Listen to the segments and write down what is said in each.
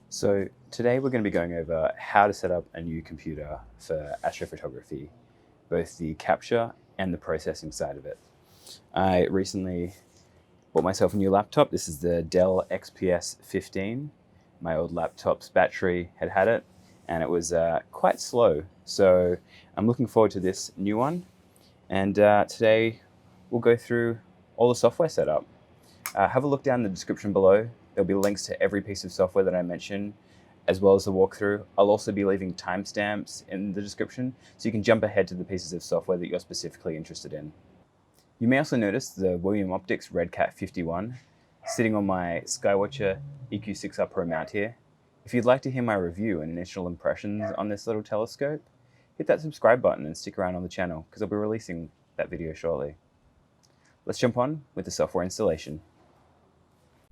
So today we're going to be going over how to set up a new computer for astrophotography, both the capture and the processing side of it. I recently bought myself a new laptop. This is the Dell XPS 15. My old laptop's battery had it, and it was quite slow. So I'm looking forward to this new one. And today we'll go through all the software setup. Have a look down in the description below. There'll be links to every piece of software that I mention, as well as the walkthrough. I'll also be leaving timestamps in the description, so you can jump ahead to the pieces of software that you're specifically interested in. You may also notice the William Optics RedCat 51 sitting on my Skywatcher EQ6R Pro mount here. If you'd like to hear my review and initial impressions on this little telescope, hit that subscribe button and stick around on the channel, because I'll be releasing that video shortly. Let's jump on with the software installation.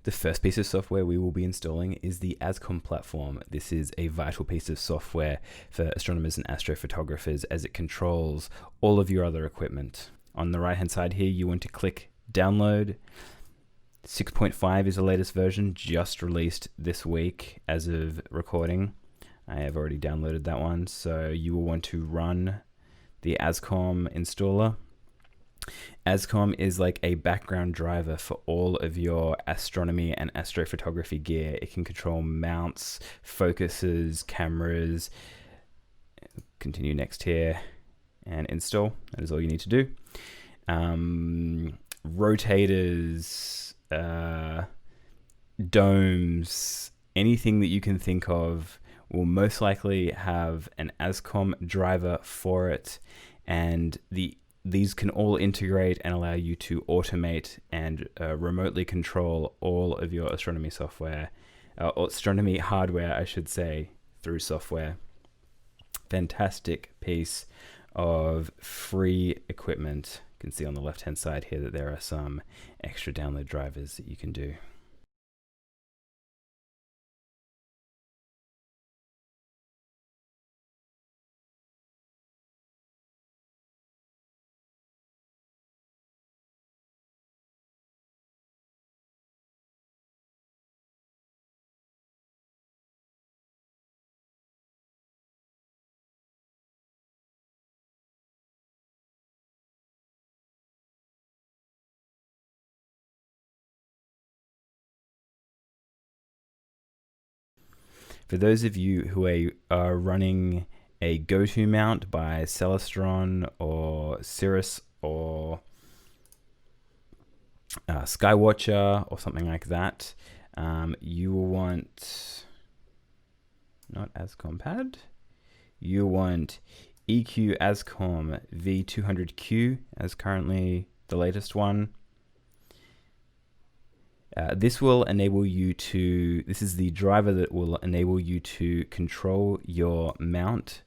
The first piece of software we will be installing is the ASCOM Platform. This is a vital piece of software for astronomers and astrophotographers as it controls all of your other equipment. On the right hand side here, you want to click download. 6.5 is the latest version, just released this week as of recording. I have already downloaded that one, so you will want to run the ASCOM installer. ASCOM is like a background driver for all of your astronomy and astrophotography gear. It can control mounts, focuses, cameras. Continue next here and install. That is all you need to do. Rotators, domes, anything that you can think of will most likely have an ASCOM driver for it, and these can all integrate and allow you to automate and remotely control all of your astronomy software, or astronomy hardware, I should say, through software. Fantastic piece of free equipment. You can see on the left-hand side here that there are some extra download drivers that you can do. For those of you who are running a go-to mount by Celestron or Cirrus or Skywatcher or something like that, you will want not ASCOM pad. You want EQ ASCOM V200Q as currently the latest one. This will enable you to, this is the driver that will enable you to control your mount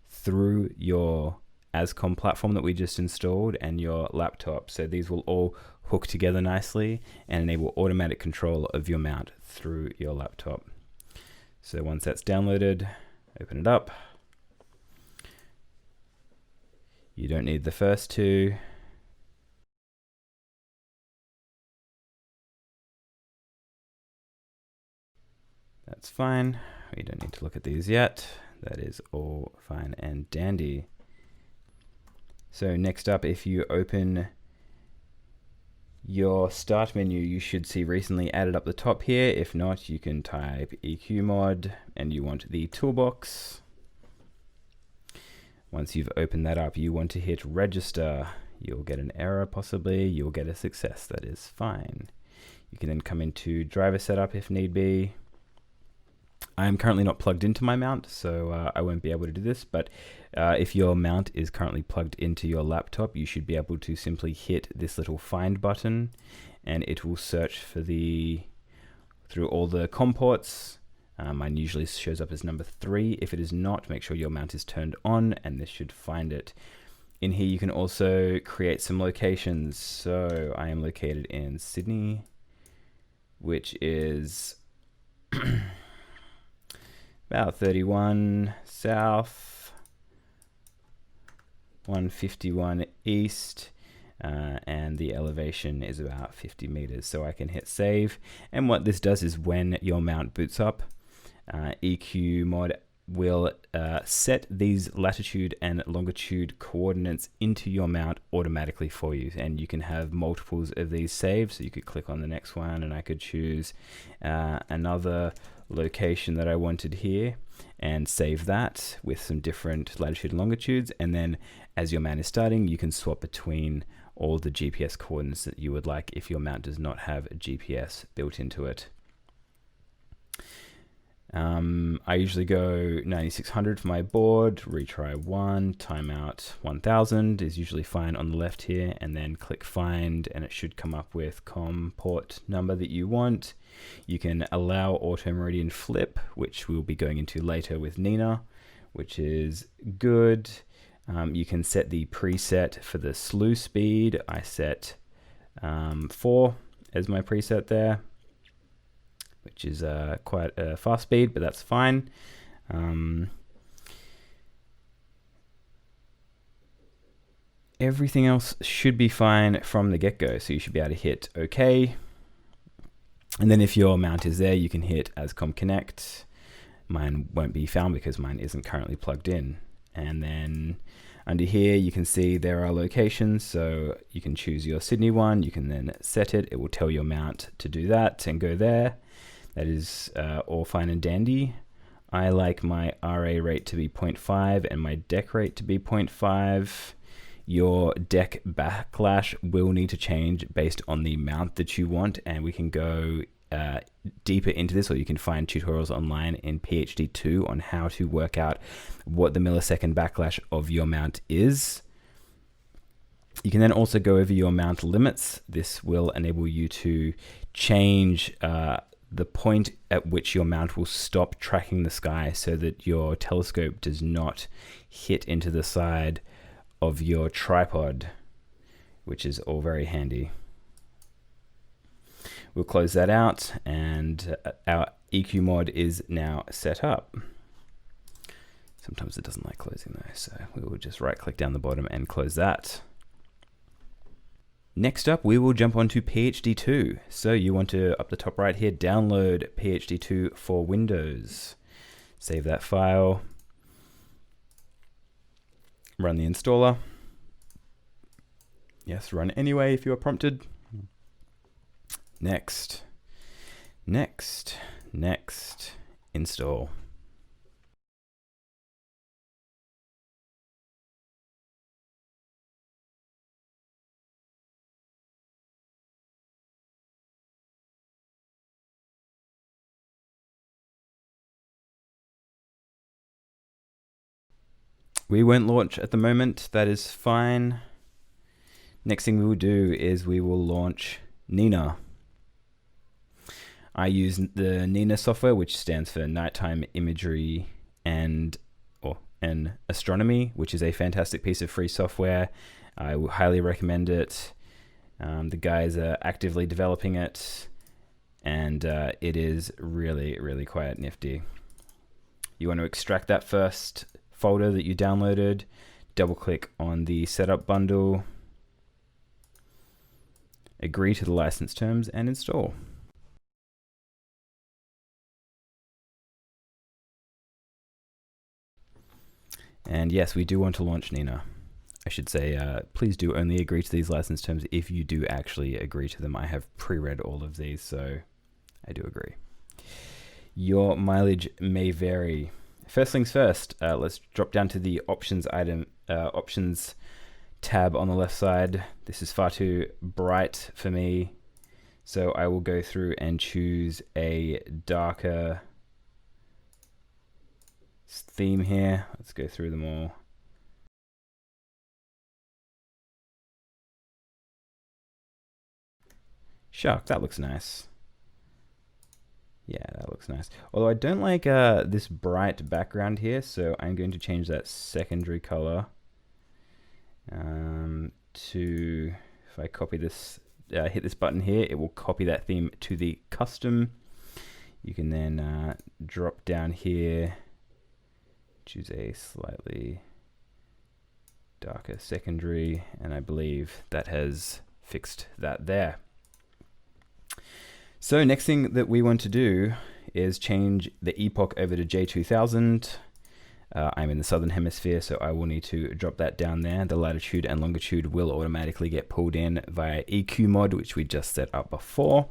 through your ASCOM platform that we just installed and your laptop. So these will all hook together nicely and enable automatic control of your mount through your laptop. So once that's downloaded, open it up. You don't need the first two. That's fine. We don't need to look at these yet. That is all fine and dandy. So next up, if you open your start menu, you should see recently added up the top here. If not, you can type EQMod and you want the toolbox. Once you've opened that up, you want to hit register. You'll get an error possibly, you'll get a success, that is fine. You can then come into driver setup if need be. I am currently not plugged into my mount, so I won't be able to do this, but if your mount is currently plugged into your laptop, you should be able to simply hit this little find button and it will search for through all the COM ports. Mine usually shows up as number 3. If it is not, make sure your mount is turned on and this should find it. In here you can also create some locations. So I am located in Sydney, which is about 31 south, 151 east, and the elevation is about 50 meters. So I can hit save. And what this does is when your mount boots up, EQMod will set these latitude and longitude coordinates into your mount automatically for you, and you can have multiples of these saved. So you could click on the next one, and I could choose another location that I wanted here and save that with some different latitude and longitudes, and then as your mount is starting, you can swap between all the GPS coordinates that you would like if your mount does not have a GPS built into it. I usually go 9600 for my board, retry 1, timeout 1000 is usually fine on the left here, and then click find, and it should come up with COM port number that you want. You can allow auto meridian flip, which we'll be going into later with Nina, which is good. You can set the preset for the slew speed. I set 4 as my preset there, which is quite a fast speed, but that's fine. Everything else should be fine from the get-go, so you should be able to hit OK. And then if your mount is there, you can hit ASCOM Connect. Mine won't be found because mine isn't currently plugged in. And then under here, you can see there are locations, so you can choose your Sydney one. You can then set it. It will tell your mount to do that and go there. That is all fine and dandy. I like my RA rate to be 0.5 and my deck rate to be 0.5. Your deck backlash will need to change based on the mount that you want, and we can go deeper into this, or you can find tutorials online in PhD 2 on how to work out what the millisecond backlash of your mount is. You can then also go over your mount limits. This will enable you to change the point at which your mount will stop tracking the sky so that your telescope does not hit into the side of your tripod, which is all very handy. We'll close that out, and our EQMod is now set up. Sometimes it doesn't like closing though, so we will just right click down the bottom and close that. Next up, we will jump onto PhD 2. So you want to, up the top right here, download PhD 2 for Windows. Save that file. Run the installer. Yes, run anyway if you are prompted. Next, next, next, install. We won't launch at the moment, that is fine. Next thing we will do is we will launch Nina. I use the Nina software, which stands for Nighttime Imagery and Astronomy, which is a fantastic piece of free software. I will highly recommend it. The guys are actively developing it, and it is really, really quite nifty. You want to extract that first folder that you downloaded, double click on the setup bundle, agree to the license terms, and install. And yes, we do want to launch Nina. I should say, please do only agree to these license terms if you do actually agree to them. I have pre-read all of these, so I do agree. Your mileage may vary. First things first, let's drop down to the options tab on the left side. This is far too bright for me, so I will go through and choose a darker theme here. Let's go through them all. Shark, that looks nice. Yeah, that looks nice. Although I don't like this bright background here, so I'm going to change that secondary color to, if I copy this, hit this button here, it will copy that theme to the custom. You can then drop down here, choose a slightly darker secondary, and I believe that has fixed that there. So next thing that we want to do is change the epoch over to J2000. I'm in the southern hemisphere, so I will need to drop that down there. The latitude and longitude will automatically get pulled in via EQMod, which we just set up before.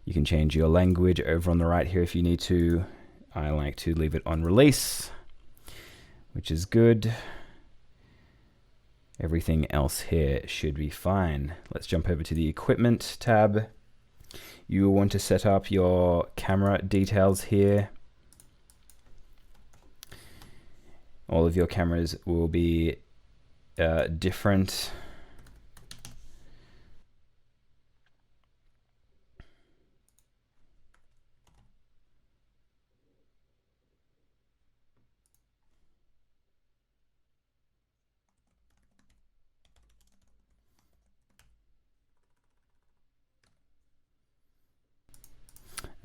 You can change your language over on the right here if you need to. I like to leave it on release, which is good. Everything else here should be fine. Let's jump over to the equipment tab. You will want to set up your camera details here. All of your cameras will be different.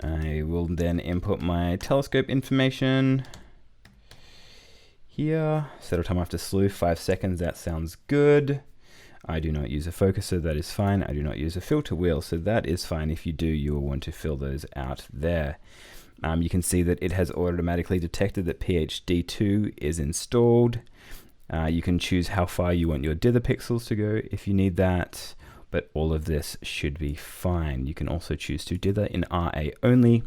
I will then input my telescope information here. Settle time after slew, 5 seconds. That sounds good. I do not use a focuser. That is fine. I do not use a filter wheel, so that is fine. If you do, you will want to fill those out there. You can see that it has automatically detected that PHD2 is installed. You can choose how far you want your dither pixels to go if you need that, but all of this should be fine. You can also choose to dither in RA only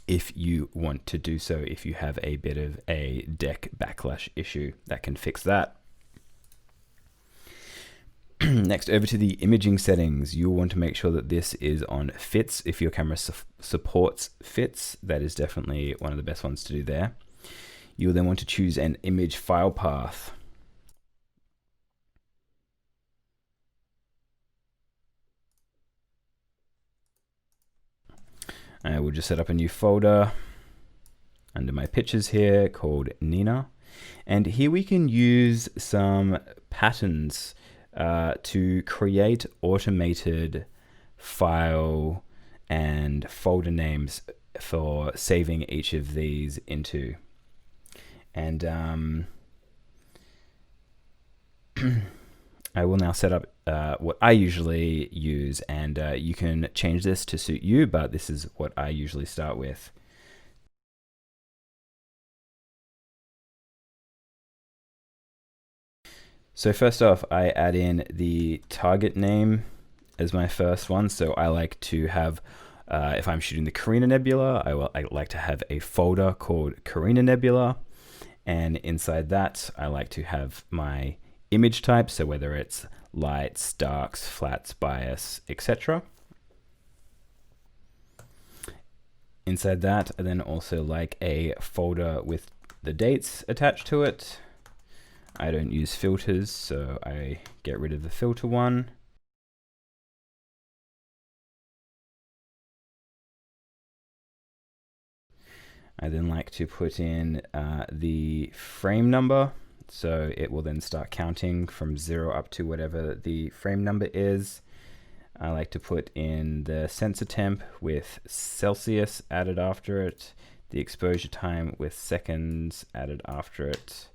if you want to do so. If you have a bit of a deck backlash issue, that can fix that. Next, over to the imaging settings. You'll want to make sure that this is on FITS. If your camera supports FITS, that is definitely one of the best ones to do there. You'll then want to choose an image file path. I will just set up a new folder under my pictures here called Nina. And here we can use some patterns to create automated file and folder names for saving each of these into. And I will now set up what I usually use, and you can change this to suit you, but this is what I usually start with. So first off, I add in the target name as my first one. So I like to have, if I'm shooting the Carina Nebula, I like to have a folder called Carina Nebula. And inside that, I like to have my image type, so whether it's lights, darks, flats, bias, etc. Inside that, I then also like a folder with the dates attached to it. I don't use filters, so I get rid of the filter one. I then like to put in the frame number, so it will then start counting from 0 up to whatever the frame number is. I like to put in the sensor temp with Celsius added after it, the exposure time with seconds added after it.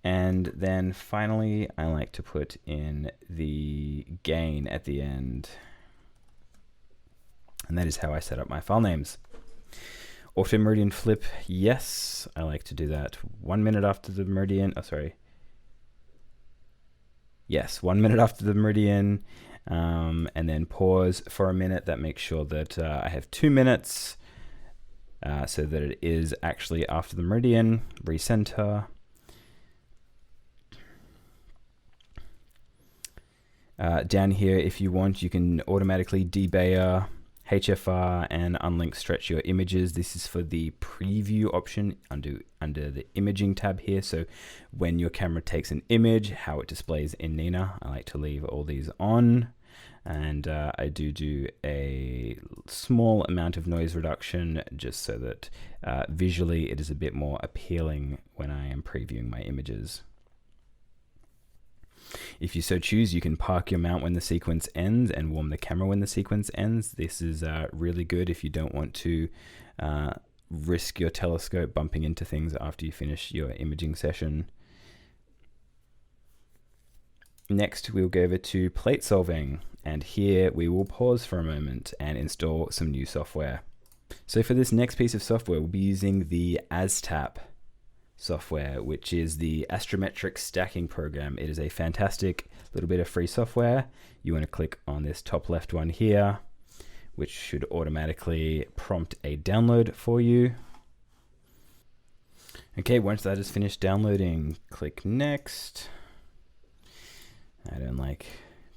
And then finally, I like to put in the gain at the end. And that is how I set up my file names. Auto meridian flip, yes, I like to do that 1 minute after the meridian. Oh, sorry. Yes, 1 minute after the meridian, and then pause for a minute. That makes sure that I have 2 minutes, so that it is actually after the meridian. Recenter. Down here, if you want, you can automatically debayer, HFR, and unlink stretch your images. This is for the preview option under the imaging tab here. So when your camera takes an image, how it displays in Nina. I like to leave all these on. And I do a small amount of noise reduction just so that visually it is a bit more appealing when I am previewing my images. If you so choose, you can park your mount when the sequence ends and warm the camera when the sequence ends. This is really good if you don't want to risk your telescope bumping into things after you finish your imaging session. Next, we'll go over to plate solving, and here we will pause for a moment and install some new software. So for this next piece of software, we'll be using the ASTAP software, which is the astrometric stacking program. It is a fantastic little bit of free software. You want to click on this top left one here, which should automatically prompt a download for you. Okay, once that is finished downloading, click next. I don't like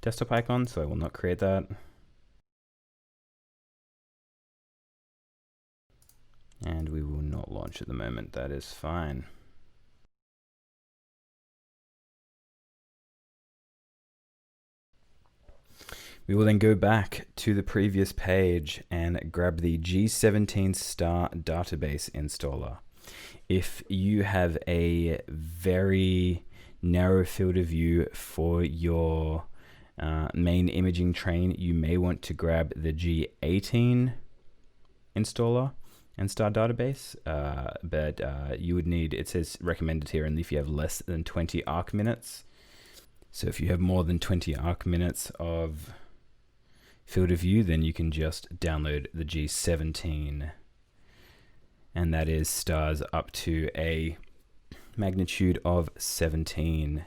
desktop icons, so I will not create that. And we will not launch at the moment, that is fine. We will then go back to the previous page and grab the G17 star database installer. If you have a very narrow field of view for your main imaging train, you may want to grab the G18 installer and star database, but you would need, it says recommended here, and if you have less than 20 arc minutes. So if you have more than 20 arc minutes of field of view, then you can just download the G17, and that is stars up to a magnitude of 17,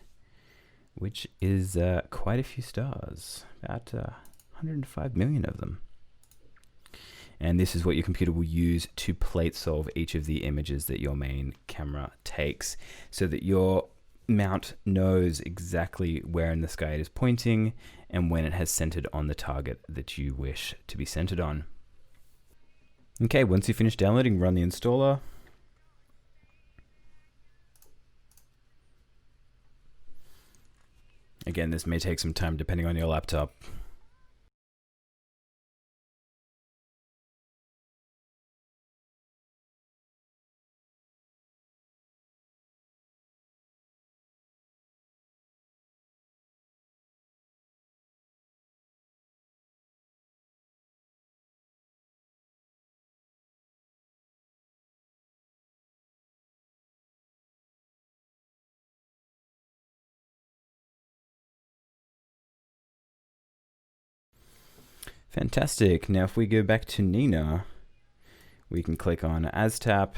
which is quite a few stars, about 105 million of them. And this is what your computer will use to plate solve each of the images that your main camera takes, so that your mount knows exactly where in the sky it is pointing and when it has centered on the target that you wish to be centered on. Okay, once you finish downloading, run the installer. Again, this may take some time depending on your laptop. Fantastic. Now if we go back to Nina, we can click on ASTAP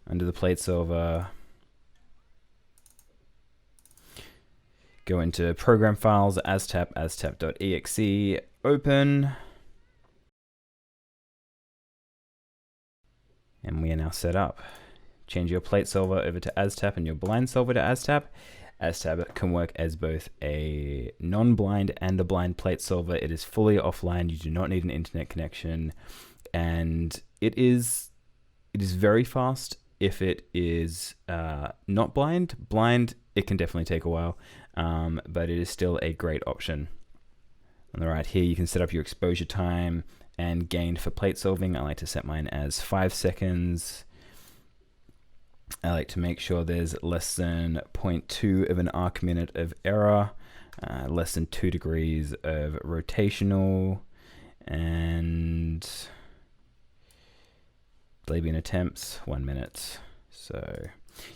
under the plate solver, go into program files, ASTAP, astap.exe, open, and we are now set up. Change your plate solver over to ASTAP and your blind solver to ASTAP. ASTAP can work as both a non-blind and a blind plate solver. It is fully offline. You do not need an internet connection, and it is very fast. If it is not blind, it can definitely take a while, but it is still a great option. On the right here, you can set up your exposure time and gain for plate solving. I like to set mine as 5 seconds. I like to make sure there's less than 0.2 of an arc minute of error, less than 2 degrees of rotational, and Labian attempts, 1 minute. So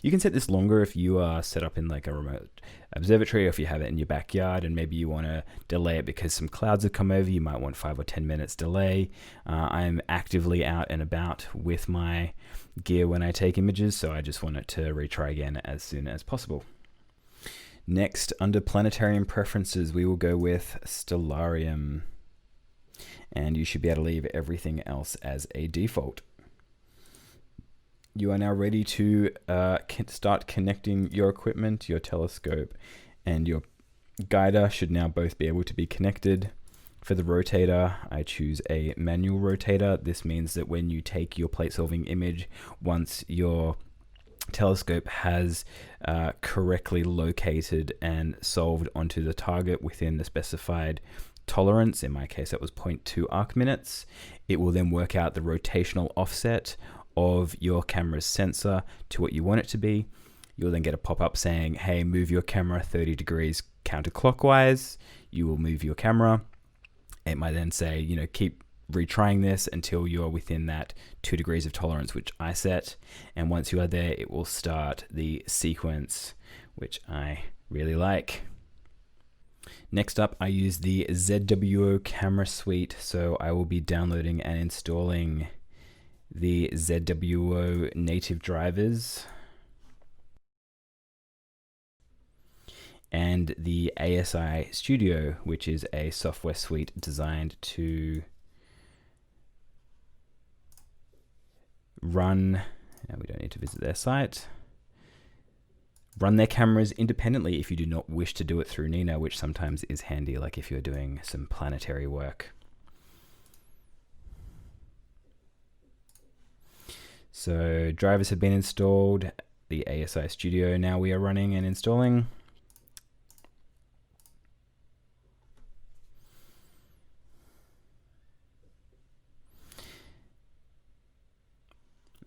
you can set this longer if you are set up in like a remote observatory, or if you have it in your backyard and maybe you want to delay it because some clouds have come over. You might want 5 or 10 minutes delay. I'm actively out and about with my gear when I take images, so I just want it to retry again as soon as possible. Next, under planetarium preferences, we will go with Stellarium, and you should be able to leave everything else as a default. You are now ready to start connecting your equipment. Your telescope and your guider should now both be able to be connected. For the rotator, I choose a manual rotator. This means that when you take your plate solving image, once your telescope has correctly located and solved onto the target within the specified tolerance, in my case that was 0.2 arc minutes, it will then work out the rotational offset of your camera's sensor to what you want it to be. You'll then get a pop-up saying, hey, move your camera 30 degrees counterclockwise. You will move your camera. It might then say, you know, keep retrying this until you're within that 2 degrees of tolerance, which I set. And once you are there, it will start the sequence, which I really like. Next up, I use the ZWO camera suite, so I will be downloading and installing the ZWO native drivers and the ASI Studio, which is a software suite designed to run, we don't need to visit their site, run their cameras independently if you do not wish to do it through Nina, which sometimes is handy, like if you're doing some planetary work. So drivers have been installed, the ASI Studio now we are running and installing.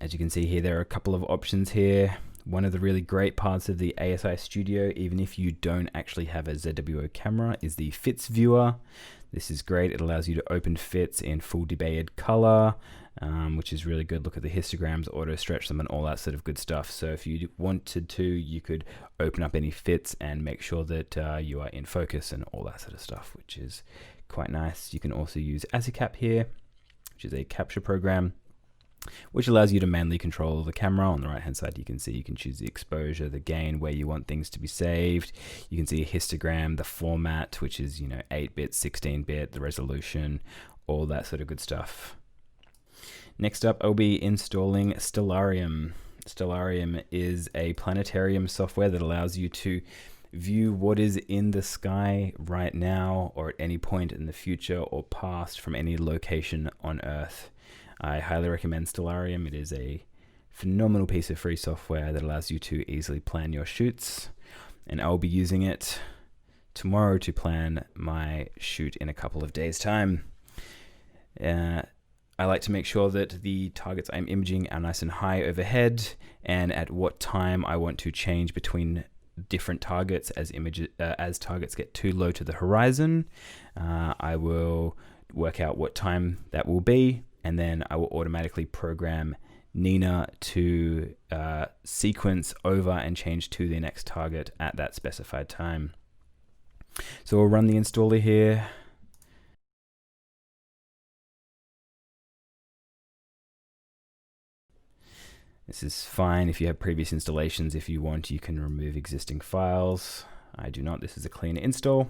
As you can see here, there are a couple of options here. One of the really great parts of the ASI Studio, even if you don't actually have a ZWO camera, is the Fits Viewer. This is great. It allows you to open fits in full debayed color, which is really good. Look at the histograms, auto stretch them, and all that sort of good stuff. So if you wanted to, you could open up any fits and make sure that you are in focus and all that sort of stuff, which is quite nice. You can also use ASICAP here, which is a capture program, which allows you to manually control the camera. On the right hand side, you can see you can choose the exposure, the gain, where you want things to be saved. You can see a histogram, the format, which is 8-bit, 16-bit, the resolution, all that sort of good stuff. Next up, I'll be installing Stellarium. Stellarium is a planetarium software that allows you to view what is in the sky right now or at any point in the future or past from any location on Earth. I highly recommend Stellarium. It is a phenomenal piece of free software that allows you to easily plan your shoots, and I'll be using it tomorrow to plan my shoot in a couple of days' time. I like to make sure that the targets I'm imaging are nice and high overhead, and at what time I want to change between different targets as targets get too low to the horizon. I will work out what time that will be, and then I will automatically program Nina to sequence over and change to the next target at that specified time. So we'll run the installer here. This is fine if you have previous installations. If you want, you can remove existing files. I do not. This is a clean install.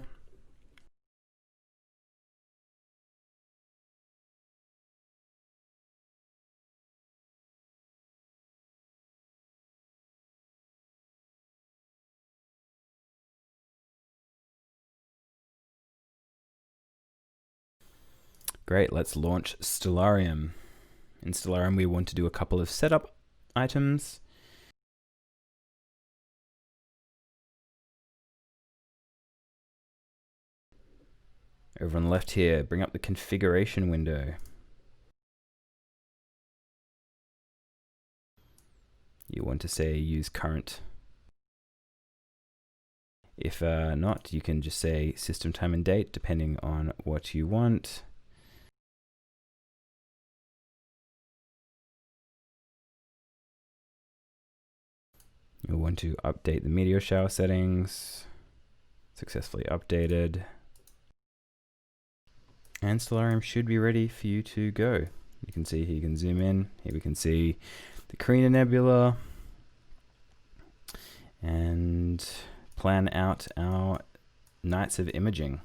Great, let's launch Stellarium. In Stellarium, we want to do a couple of setup items. Over on the left here, bring up the configuration window. You want to say use current. If not, you can just say system time and date, depending on what you want. You'll want to update the meteor shower settings. Successfully updated. And Stellarium should be ready for you to go. You can see here, you can zoom in. Here we can see the Carina Nebula and plan out our nights of imaging.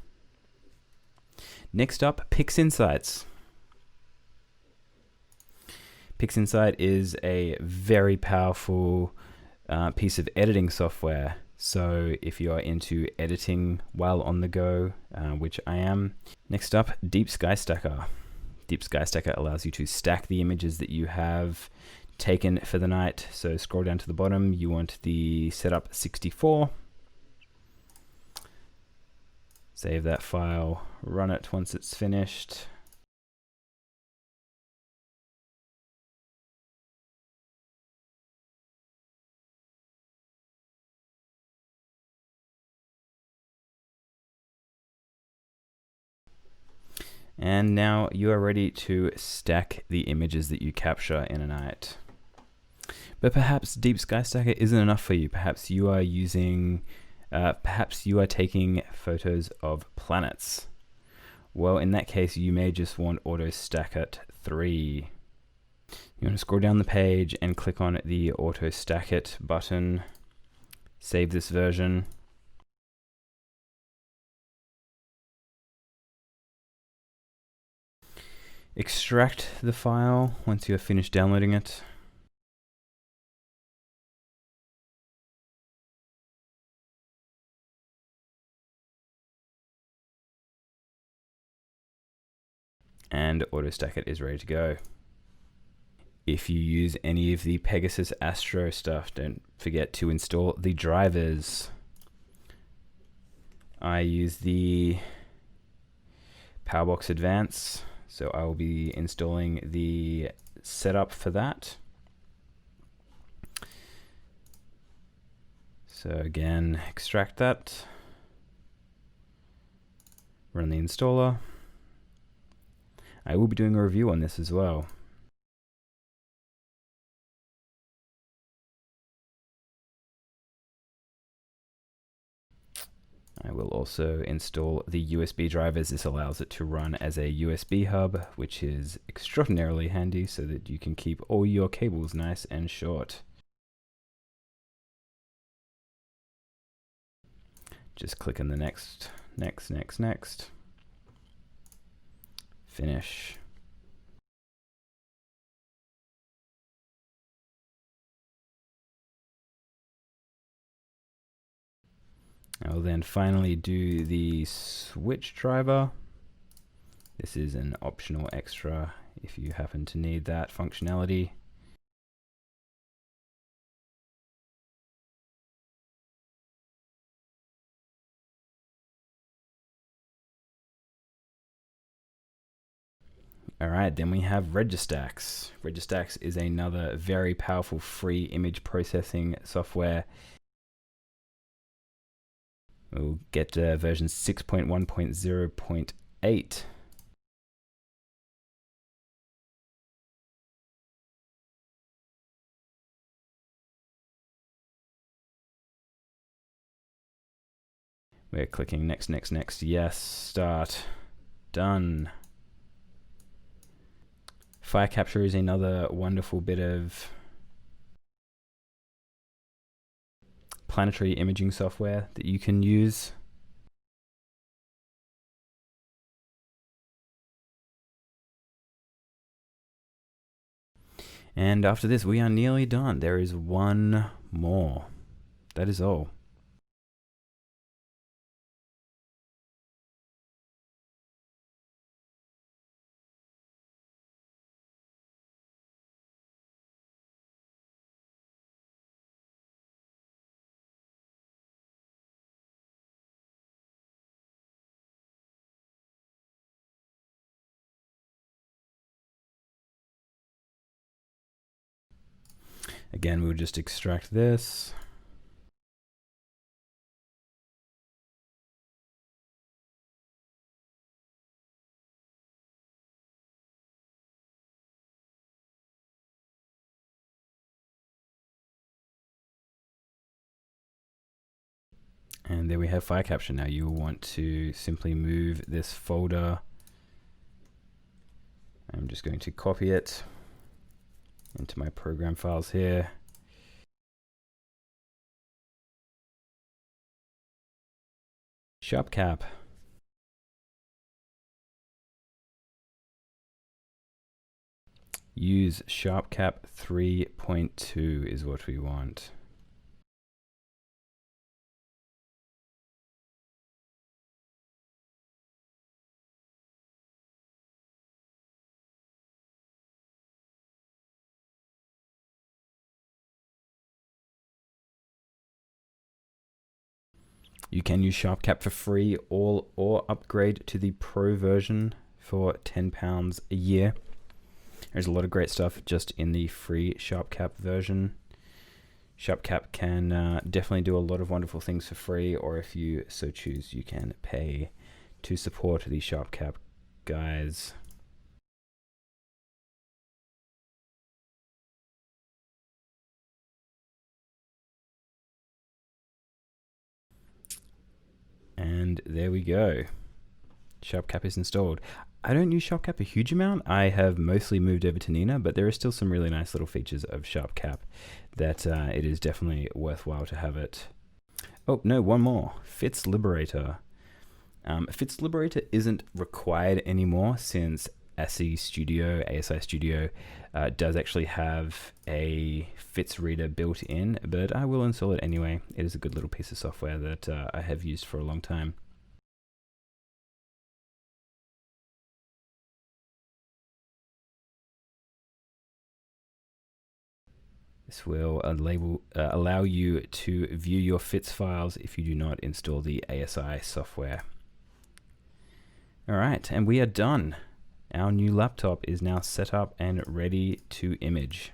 Next up, Pixinsight. Pixinsight is a very powerful piece of editing software. So if you are into editing while on the go, which I am. Next up, DeepSkyStacker. DeepSkyStacker allows you to stack the images that you have taken for the night. So scroll down to the bottom, you want the setup 64. Save that file, run it once it's finished. And now you are ready to stack the images that you capture in a night. But perhaps DeepSkyStacker isn't enough for you. Perhaps you are using Perhaps you are taking photos of planets. Well, in that case, you may just want AutoStakkert 3. You want to scroll down the page and click on the AutoStakkert button. Save this version. Extract the file once you have finished downloading it. And AutoStakkert is ready to go. If you use any of the PegasusAstro stuff, don't forget to install the drivers. I use the Powerbox Advance, so I will be installing the setup for that. So again, extract that, run the installer. I will be doing a review on this as well. I will also install the USB drivers. This allows it to run as a USB hub, which is extraordinarily handy so that you can keep all your cables nice and short. Just click on the next, finish. I will then finally do the switch driver. This is an optional extra if you happen to need that functionality. Alright, then we have Registax. Registax is another very powerful free image processing software. We'll get version 6.1.0.8. We're clicking next, yes, start, done. Firecapture is another wonderful bit of planetary imaging software that you can use. And after this, we are nearly done. There is one more. That is all. Again, we'll just extract this. And there we have Firecapture. Now you will want to simply move this folder. I'm just going to copy it into my program files here. SharpCap. Use SharpCap 3.2 is what we want. You can use SharpCap for free or upgrade to the Pro version for £10 a year. There's a lot of great stuff just in the free SharpCap version. SharpCap can definitely do a lot of wonderful things for free, or if you so choose, you can pay to support the SharpCap guys. And there we go. SharpCap is installed. I don't use SharpCap a huge amount. I have mostly moved over to Nina, but there are still some really nice little features of SharpCap that it is definitely worthwhile to have it. Oh, no, one more. FITS Liberator. FITS Liberator isn't required anymore since ASIstudio does actually have a FITS reader built in, but I will install it anyway. It is a good little piece of software that I have used for a long time. This will allow you to view your FITS files if you do not install the ASI software. All right, and we are done. Our new laptop is now set up and ready to image.